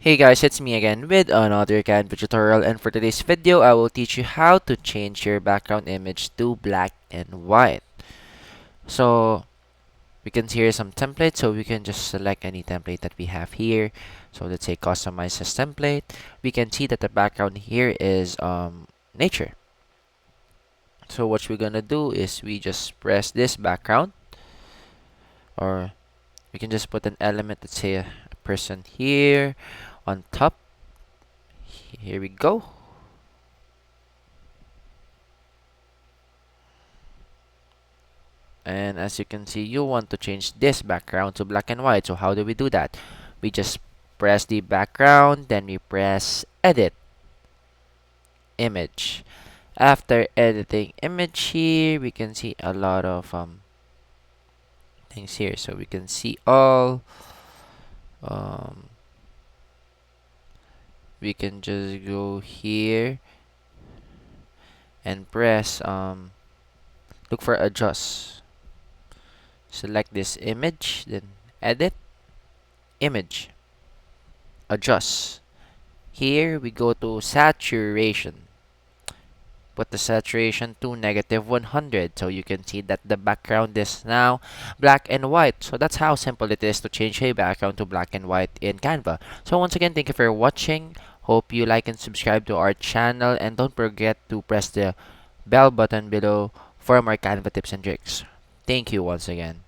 Hey guys, it's me again with another Canva tutorial, and for today's video I will teach you how to change your background image to black and white. So we can see here some templates, so we can just select any template that we have here. So let's say customize this template. We can see that the background here is nature. So what we're gonna do is we just press this background, or we can just put an element, let's say a person here on top. Here we go. And as you can see, you want to change this background to black and white. So how do we do that? We just press the background, then we press edit image. After editing image here, we can see a lot of things here. So we can see all. Um, we can just go here and press look for adjust. Select this image, then edit image, adjust. Here we go to saturation. Put the saturation to -100, so you can see that the background is now black and white. So that's how simple it is to change a background to black and white in Canva. So once again, thank you for watching. Hope you like and subscribe to our channel, and don't forget to press the bell button below for more Canva tips and tricks. Thank you once again.